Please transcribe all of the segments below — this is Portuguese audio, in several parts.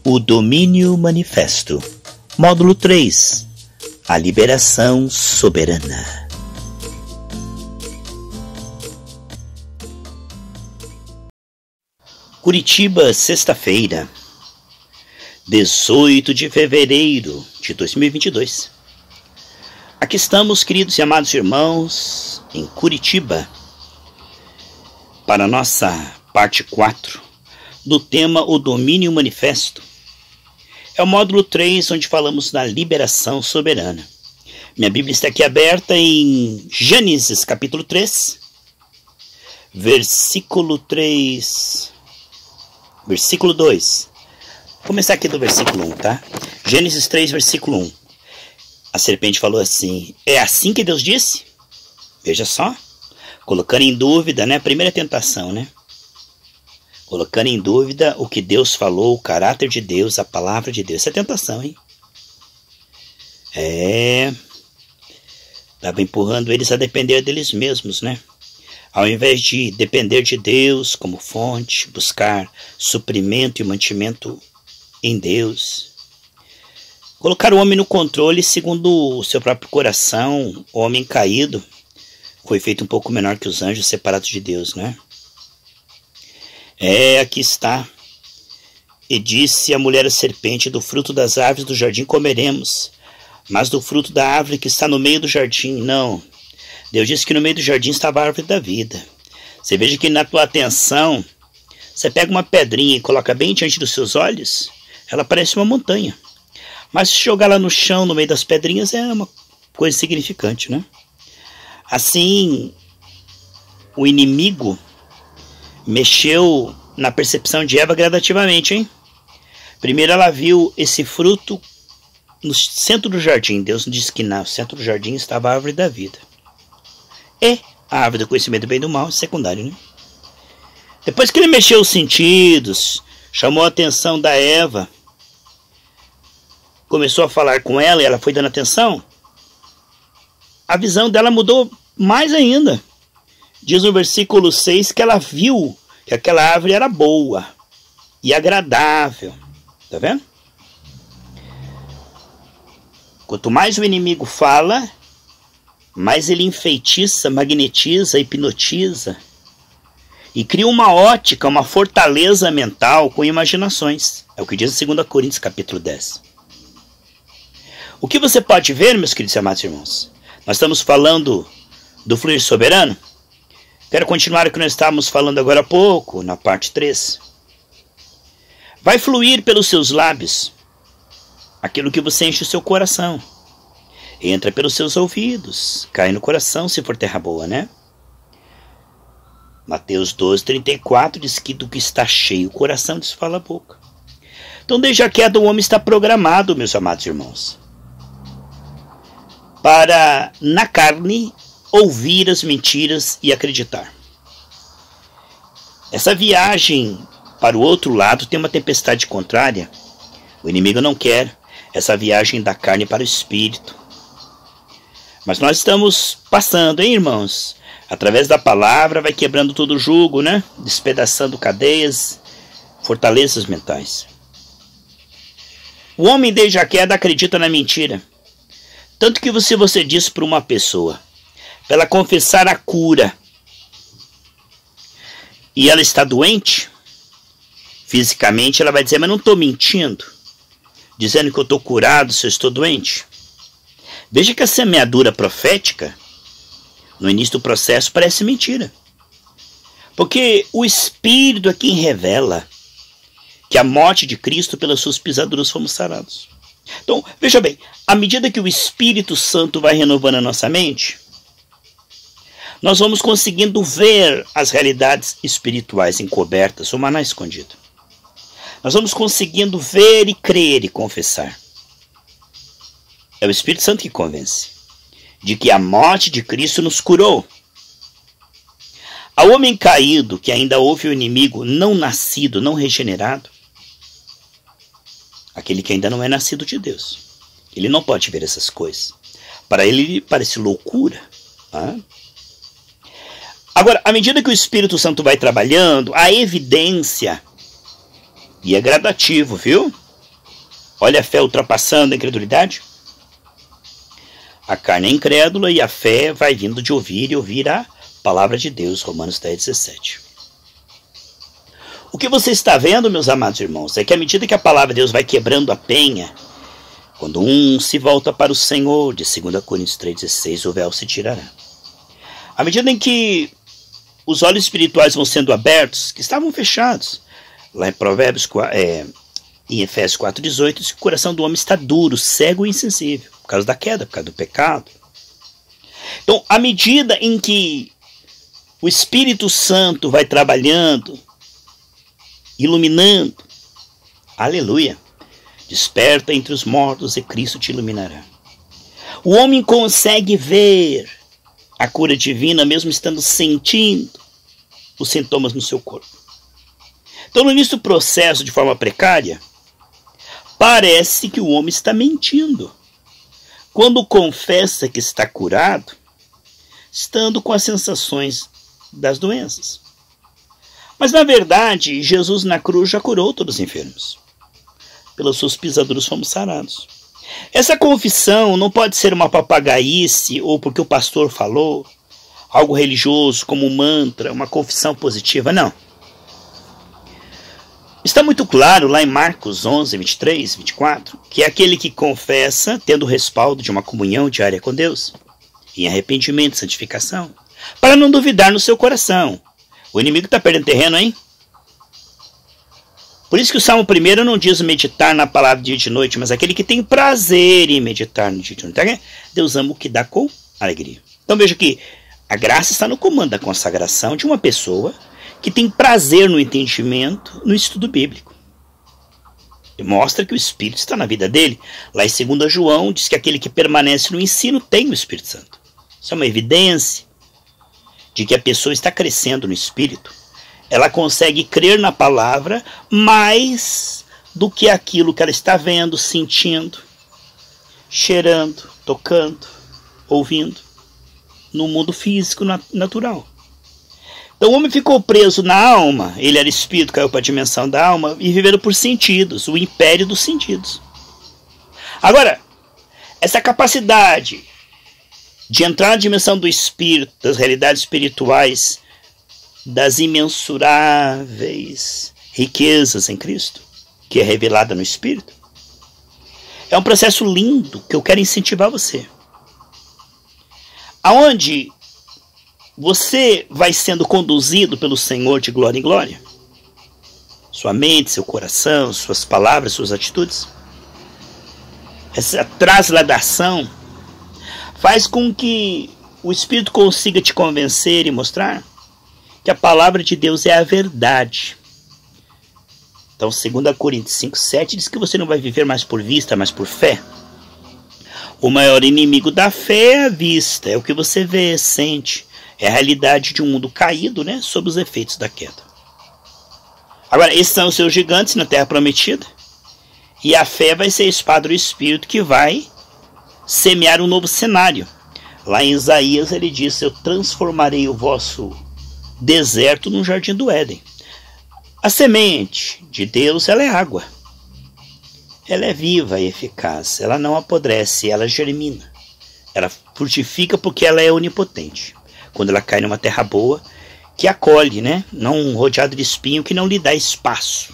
O Domínio Manifesto. Módulo 3. A Liberação Soberana. Curitiba, sexta-feira, 18 de fevereiro de 2022. Aqui estamos, queridos e amados irmãos, em Curitiba, para a nossa parte 4 do tema O Domínio Manifesto. É o módulo 3, onde falamos da liberação soberana. Minha Bíblia está aqui aberta em Gênesis, capítulo 3, versículo 2. Vou começar aqui do versículo 1, tá? Gênesis 3, versículo 1. A serpente falou assim: é assim que Deus disse? Veja só. Colocando em dúvida, né? A primeira tentação, né? Colocando em dúvida o que Deus falou, o caráter de Deus, a palavra de Deus. Essa é tentação, hein? Estava empurrando eles a depender deles mesmos, né? Ao invés de depender de Deus como fonte, buscar suprimento e mantimento em Deus. Colocar o homem no controle segundo o seu próprio coração. O homem caído foi feito um pouco menor que os anjos separados de Deus, né? Aqui está. E disse a mulher à serpente: do fruto das árvores do jardim comeremos, mas do fruto da árvore que está no meio do jardim, não. Deus disse que no meio do jardim estava a árvore da vida. Você veja que na tua atenção, você pega uma pedrinha e coloca bem diante dos seus olhos, ela parece uma montanha. Mas se jogar lá no chão, no meio das pedrinhas, é uma coisa insignificante, né? Assim, o inimigo mexeu na percepção de Eva gradativamente, hein? Primeiro ela viu esse fruto no centro do jardim. Deus disse que no centro do jardim estava a árvore da vida. É a árvore do conhecimento do bem e do mal, secundário, né? Depois que ele mexeu os sentidos, chamou a atenção da Eva, começou a falar com ela e ela foi dando atenção, a visão dela mudou mais ainda. Diz no versículo 6 que ela viu que aquela árvore era boa e agradável. Tá vendo? Quanto mais o inimigo fala, mais ele enfeitiça, magnetiza, hipnotiza e cria uma ótica, uma fortaleza mental com imaginações. É o que diz em 2 Coríntios capítulo 10. O que você pode ver, meus queridos e amados irmãos? Nós estamos falando do fluir soberano. Quero continuar o que nós estávamos falando agora há pouco, na parte 3. Vai fluir pelos seus lábios aquilo que você enche o seu coração. Entra pelos seus ouvidos, cai no coração se for terra boa, né? Mateus 12:34 diz que do que está cheio o coração desfala a boca. Então desde a queda o homem está programado, meus amados irmãos, para na carne ouvir as mentiras e acreditar. Essa viagem para o outro lado tem uma tempestade contrária. O inimigo não quer essa viagem da carne para o espírito. Mas nós estamos passando, hein, irmãos? Através da palavra vai quebrando todo o jugo, né? Despedaçando cadeias, fortalezas mentais. O homem desde a queda acredita na mentira. Tanto que se você diz para uma pessoa, para ela confessar a cura, e ela está doente, fisicamente ela vai dizer: mas não estou mentindo, dizendo que eu estou curado se eu estou doente. Veja que a semeadura profética, no início do processo, parece mentira. Porque o Espírito é quem revela que a morte de Cristo, pelas suas pisaduras, fomos sarados. Então, veja bem, à medida que o Espírito Santo vai renovando a nossa mente, nós vamos conseguindo ver as realidades espirituais encobertas, o maná escondido. Nós vamos conseguindo ver e crer e confessar. É o Espírito Santo que convence de que a morte de Cristo nos curou. Ao homem caído, que ainda ouve o inimigo não nascido, não regenerado, aquele que ainda não é nascido de Deus, ele não pode ver essas coisas. Para ele parece loucura. Agora, à medida que o Espírito Santo vai trabalhando, a evidência, e é gradativo, viu? Olha a fé ultrapassando a incredulidade. A carne é incrédula e a fé vai vindo de ouvir e ouvir a palavra de Deus. Romanos 10:17. O que você está vendo, meus amados irmãos, é que à medida que a palavra de Deus vai quebrando a penha, quando um se volta para o Senhor, de 2 Coríntios 3,16, o véu se tirará. À medida em que os olhos espirituais vão sendo abertos, que estavam fechados, lá em Provérbios, em Efésios 4,18, o coração do homem está duro, cego e insensível, por causa da queda, por causa do pecado. Então, à medida em que o Espírito Santo vai trabalhando, iluminando, aleluia, desperta entre os mortos e Cristo te iluminará. O homem consegue ver a cura divina mesmo estando sentindo os sintomas no seu corpo. Então, no início do processo, de forma precária, parece que o homem está mentindo quando confessa que está curado, estando com as sensações das doenças. Mas, na verdade, Jesus na cruz já curou todos os enfermos. Pelas suas pisaduras fomos sarados. Essa confissão não pode ser uma papagaice ou porque o pastor falou, algo religioso como um mantra, uma confissão positiva, não. Está muito claro lá em Marcos 11, 23, 24, que é aquele que confessa, tendo o respaldo de uma comunhão diária com Deus, em arrependimento e santificação, para não duvidar no seu coração. O inimigo está perdendo terreno, hein? Por isso que o Salmo 1 não diz meditar na palavra dia e de noite, mas aquele que tem prazer em meditar no dia e de noite. Deus ama o que dá com alegria. Então veja que a graça está no comando da consagração de uma pessoa que tem prazer no entendimento, no estudo bíblico. E mostra que o Espírito está na vida dele. Lá em 2 João diz que aquele que permanece no ensino tem o Espírito Santo. Isso é uma evidência de que a pessoa está crescendo no Espírito. Ela consegue crer na palavra mais do que aquilo que ela está vendo, sentindo, cheirando, tocando, ouvindo, no mundo físico natural. Então o homem ficou preso na alma, ele era espírito, caiu para a dimensão da alma e vivendo por sentidos, o império dos sentidos. Agora, essa capacidade de entrar na dimensão do espírito, das realidades espirituais, das imensuráveis riquezas em Cristo, que é revelada no Espírito, é um processo lindo que eu quero incentivar você. Aonde você vai sendo conduzido pelo Senhor de glória em glória, sua mente, seu coração, suas palavras, suas atitudes, essa trasladação faz com que o Espírito consiga te convencer e mostrar que a palavra de Deus é a verdade. Então, 2 Coríntios 5:7 diz que você não vai viver mais por vista, mas por fé. O maior inimigo da fé é a vista, é o que você vê, sente. É a realidade de um mundo caído, né, sob os efeitos da queda. Agora, esses são os seus gigantes na terra prometida. E a fé vai ser a espada do Espírito que vai semear um novo cenário. Lá em Isaías ele diz: eu transformarei o vosso deserto num jardim do Éden. A semente de Deus, ela é água. Ela é viva e eficaz. Ela não apodrece, ela germina. Ela frutifica porque ela é onipotente. Quando ela cai numa terra boa, que acolhe, né? Não rodeado de espinho, que não lhe dá espaço.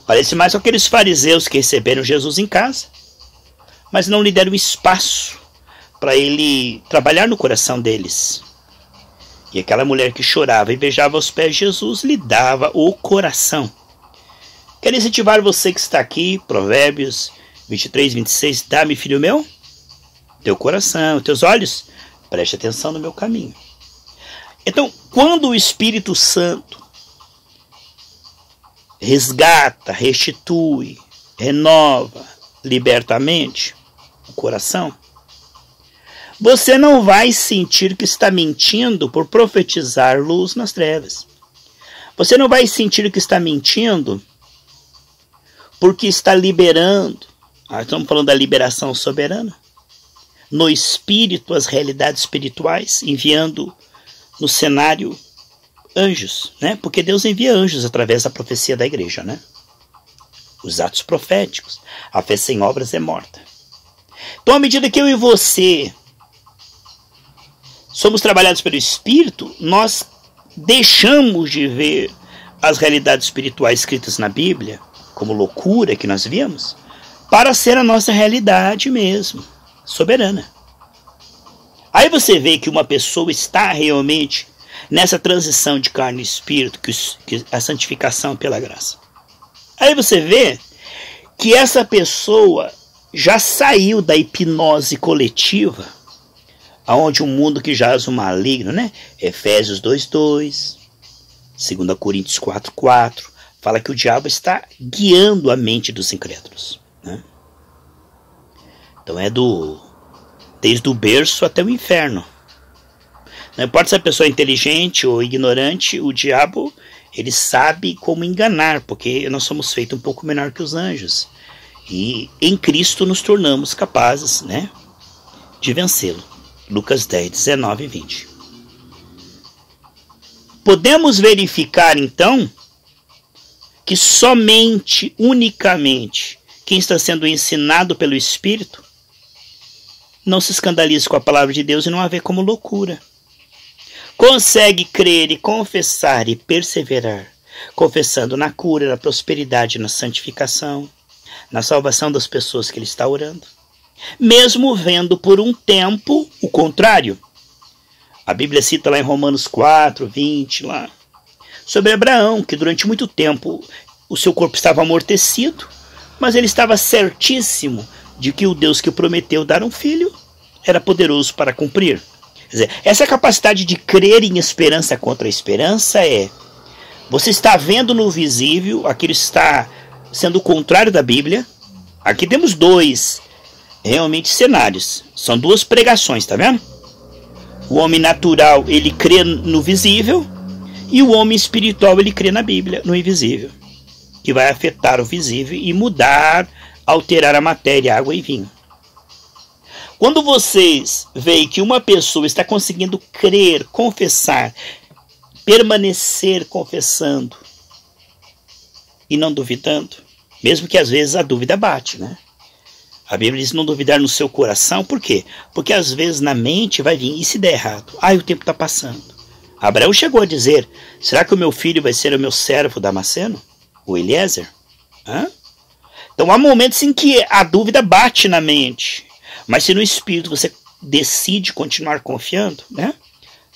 Parece mais com aqueles fariseus que receberam Jesus em casa, mas não lhe deram espaço para ele trabalhar no coração deles. E aquela mulher que chorava e beijava aos pés de Jesus lhe dava o coração. Quero incentivar você que está aqui, Provérbios 23, 26, dá-me, filho meu, teu coração, teus olhos, preste atenção no meu caminho. Então, quando o Espírito Santo resgata, restitui, renova, liberta a mente, o coração, você não vai sentir que está mentindo por profetizar luz nas trevas. Você não vai sentir que está mentindo porque está liberando. Estamos falando da liberação soberana. No espírito, as realidades espirituais, enviando no cenário anjos, né? Porque Deus envia anjos através da profecia da igreja, né? os atos proféticos. A fé sem obras é morta. Então, à medida que eu e você somos trabalhados pelo Espírito, nós deixamos de ver as realidades espirituais escritas na Bíblia, como loucura que nós vimos, para ser a nossa realidade mesmo, soberana. Aí você vê que uma pessoa está realmente nessa transição de carne e espírito, que a santificação pela graça. Aí você vê que essa pessoa já saiu da hipnose coletiva, aonde um mundo que jaz o maligno, né? Efésios 2:2, 2 Coríntios 4:4, fala que o diabo está guiando a mente dos incrédulos, né? Então desde o berço até o inferno. Não importa se a pessoa é inteligente ou ignorante, o diabo, ele sabe como enganar, porque nós somos feitos um pouco menor que os anjos. E em Cristo nos tornamos capazes, né, de vencê-lo. Lucas 10, 19 e 20. Podemos verificar, então, que somente, unicamente, quem está sendo ensinado pelo Espírito não se escandalize com a palavra de Deus e não a vê como loucura. Consegue crer e confessar e perseverar, confessando na cura, na prosperidade, na santificação, na salvação das pessoas que ele está orando, mesmo vendo por um tempo o contrário. A Bíblia cita lá em Romanos 4:20, lá, sobre Abraão, que durante muito tempo o seu corpo estava amortecido, mas ele estava certíssimo de que o Deus que prometeu dar um filho era poderoso para cumprir. Quer dizer, essa capacidade de crer em esperança contra a esperança você está vendo no visível aquilo está sendo o contrário da Bíblia. Aqui temos dois realmente cenários, são duas pregações, tá vendo? O homem natural, ele crê no visível, e o homem espiritual, ele crê na Bíblia, no invisível, que vai afetar o visível e mudar, alterar a matéria, água e vinho. Quando vocês veem que uma pessoa está conseguindo crer, confessar, permanecer confessando e não duvidando, mesmo que às vezes a dúvida bate, né? A Bíblia diz não duvidar no seu coração, por quê? Porque às vezes na mente vai vir, e se der errado? O tempo está passando. Abraão chegou a dizer, será que o meu filho vai ser o meu servo Damasceno? O Eliezer? Então há momentos em que a dúvida bate na mente, mas se no espírito você decide continuar confiando, né?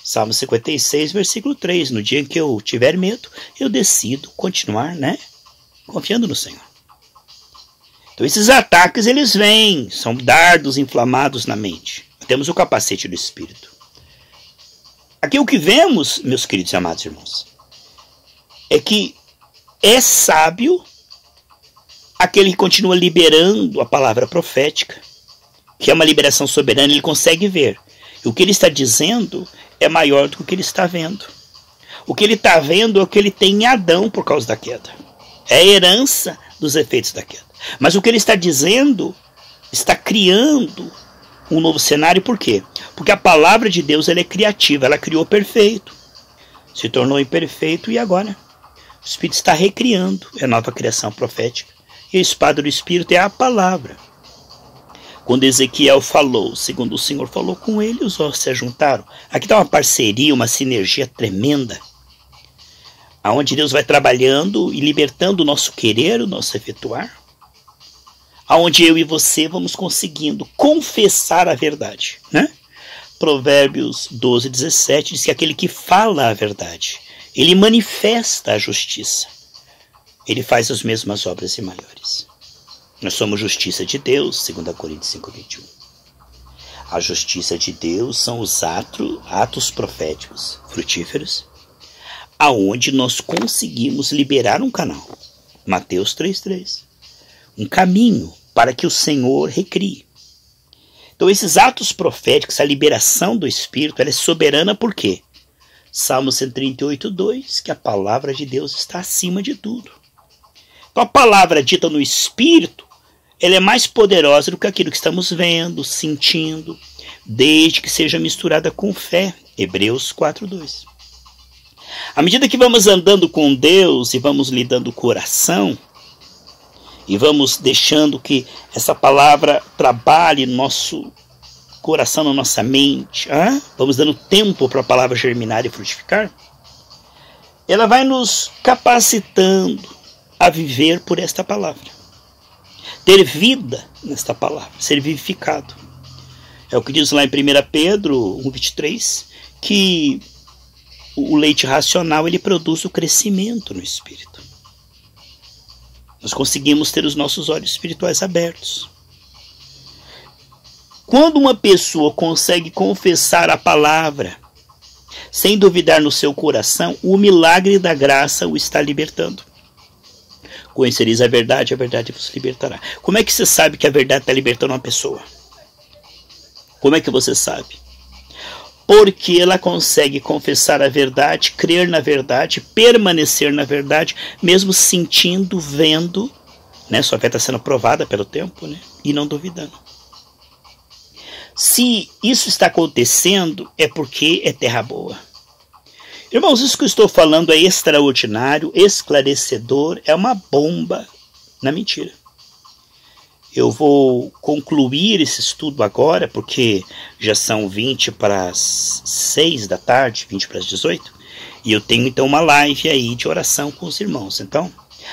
Salmo 56, versículo 3, no dia em que eu tiver medo, eu decido continuar, né, confiando no Senhor. Então esses ataques, eles vêm, são dardos inflamados na mente. Temos o capacete do Espírito. Aqui o que vemos, meus queridos e amados irmãos, é que é sábio aquele que continua liberando a palavra profética, que é uma liberação soberana, ele consegue ver. E o que ele está dizendo é maior do que o que ele está vendo. O que ele está vendo é o que ele tem em Adão por causa da queda. É a herança dos efeitos da queda. Mas o que ele está dizendo está criando um novo cenário. Por quê? Porque a palavra de Deus, ela é criativa, ela criou perfeito, se tornou imperfeito e agora o Espírito está recriando, é a nova criação profética. E a espada do Espírito é a palavra. Quando Ezequiel falou, segundo o Senhor falou com ele, os ossos se ajuntaram. Aqui está uma parceria, uma sinergia tremenda, aonde Deus vai trabalhando e libertando o nosso querer, o nosso efetuar, aonde eu e você vamos conseguindo confessar a verdade, né? Provérbios 12:17 diz que aquele que fala a verdade, ele manifesta a justiça, ele faz as mesmas obras e maiores. Nós somos justiça de Deus, 2 Coríntios 5:21. A justiça de Deus são os atos proféticos frutíferos, aonde nós conseguimos liberar um canal. Mateus 3:3. Um caminho para que o Senhor recrie. Então esses atos proféticos, a liberação do Espírito, ela é soberana por quê? Salmo 138:2, que a palavra de Deus está acima de tudo. Então a palavra dita no Espírito, ela é mais poderosa do que aquilo que estamos vendo, sentindo, desde que seja misturada com fé. Hebreus 4:2. À medida que vamos andando com Deus e vamos lhe dando o coração, E vamos deixando que essa palavra trabalhe no nosso coração, na nossa mente. Vamos dando tempo para a palavra germinar e frutificar. Ela vai nos capacitando a viver por esta palavra. Ter vida nesta palavra, ser vivificado. É o que diz lá em 1 Pedro 1,23, que o leite racional ele produz o crescimento no espírito. Nós conseguimos ter os nossos olhos espirituais abertos. Quando uma pessoa consegue confessar a palavra, sem duvidar no seu coração, o milagre da graça o está libertando. Conhecereis a verdade vos libertará. Como é que você sabe que a verdade está libertando uma pessoa? Como é que você sabe? Porque ela consegue confessar a verdade, crer na verdade, permanecer na verdade, mesmo sentindo, vendo, né? Sua fé está sendo provada pelo tempo, né? E não duvidando. Se isso está acontecendo, é porque é terra boa. Irmãos, isso que eu estou falando é extraordinário, esclarecedor, é uma bomba na mentira. Eu vou concluir esse estudo agora, porque já são 20 para as 6 da tarde, 20 para as 18, e eu tenho então uma live aí de oração com os irmãos. Então,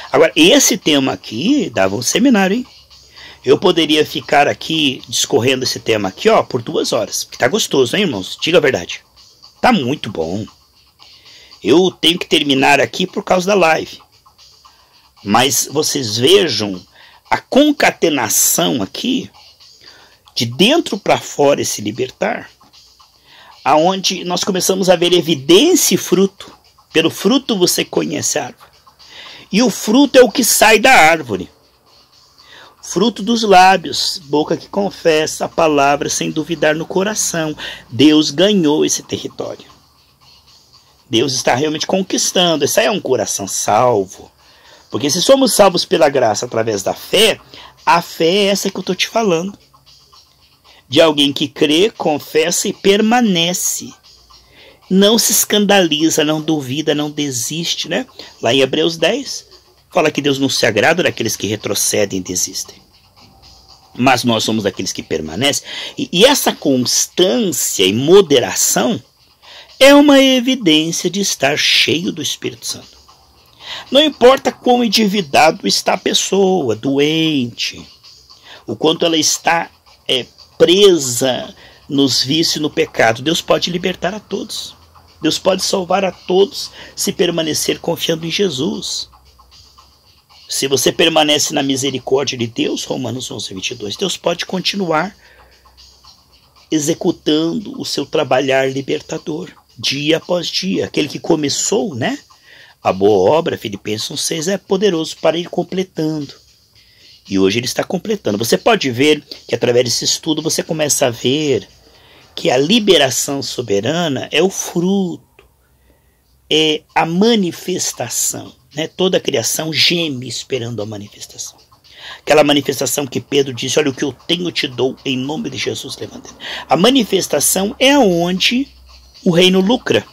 agora, esse tema aqui dava um seminário, hein? Eu poderia ficar aqui discorrendo esse tema aqui, ó, por 2 horas, que tá gostoso, hein, irmãos? Diga a verdade. Tá muito bom. Eu tenho que terminar aqui por causa da live. Mas vocês vejam a concatenação aqui, de dentro para fora esse libertar, aonde nós começamos a ver evidência e fruto. Pelo fruto você conhece a árvore. E o fruto é o que sai da árvore. Fruto dos lábios, boca que confessa a palavra sem duvidar no coração. Deus ganhou esse território. Deus está realmente conquistando. Esse aí é um coração salvo. Porque se somos salvos pela graça através da fé, a fé é essa que eu estou te falando. De alguém que crê, confessa e permanece. Não se escandaliza, não duvida, não desiste, né? Lá em Hebreus 10, fala que Deus não se agrada daqueles que retrocedem e desistem. Mas nós somos aqueles que permanecem. E essa constância e moderação é uma evidência de estar cheio do Espírito Santo. Não importa quão endividado está a pessoa, doente, o quanto ela está presa nos vícios e no pecado, Deus pode libertar a todos. Deus pode salvar a todos se permanecer confiando em Jesus. Se você permanece na misericórdia de Deus, Romanos 11:22, Deus pode continuar executando o seu trabalhar libertador, dia após dia. Aquele que começou, né? A boa obra, Filipenses 1:6, é poderoso para ir completando. E hoje ele está completando. Você pode ver que através desse estudo você começa a ver que a liberação soberana é o fruto, é a manifestação. Né? Toda a criação geme esperando a manifestação. Aquela manifestação que Pedro disse, olha o que eu tenho te dou, em nome de Jesus levantando. A manifestação é onde o reino lucra.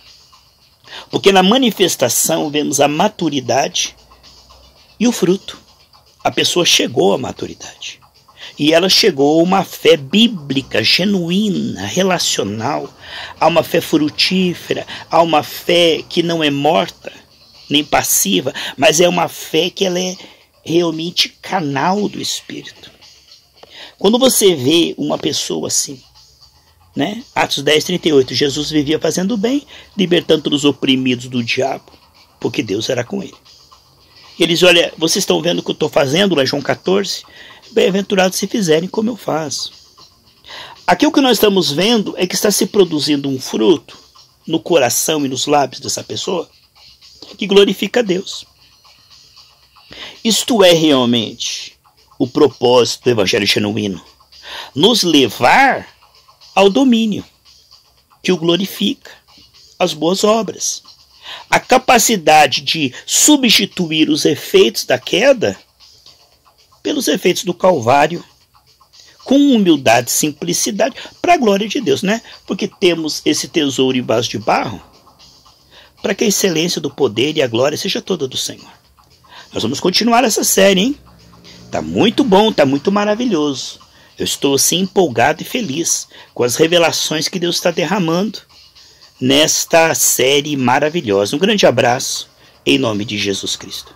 Porque na manifestação vemos a maturidade e o fruto. A pessoa chegou à maturidade. E ela chegou a uma fé bíblica, genuína, relacional, a uma fé frutífera, a uma fé que não é morta, nem passiva, mas é uma fé que ela é realmente canal do Espírito. Quando você vê uma pessoa assim, né? Atos 10:38, Jesus vivia fazendo bem, libertando os oprimidos do diabo, porque Deus era com ele. E eles, olha, vocês estão vendo o que eu estou fazendo, lá em João 14? Bem-aventurados se fizerem como eu faço. Aqui o que nós estamos vendo é que está se produzindo um fruto no coração e nos lábios dessa pessoa que glorifica a Deus. Isto é realmente o propósito do Evangelho genuíno. Nos levar ao domínio que o glorifica, as boas obras. A capacidade de substituir os efeitos da queda pelos efeitos do Calvário, com humildade e simplicidade, para a glória de Deus, né? Porque temos esse tesouro em vaso de barro, para que a excelência do poder e a glória seja toda do Senhor. Nós vamos continuar essa série, hein? Tá muito bom, tá muito maravilhoso. Eu estou assim empolgado e feliz com as revelações que Deus está derramando nesta série maravilhosa. Um grande abraço em nome de Jesus Cristo.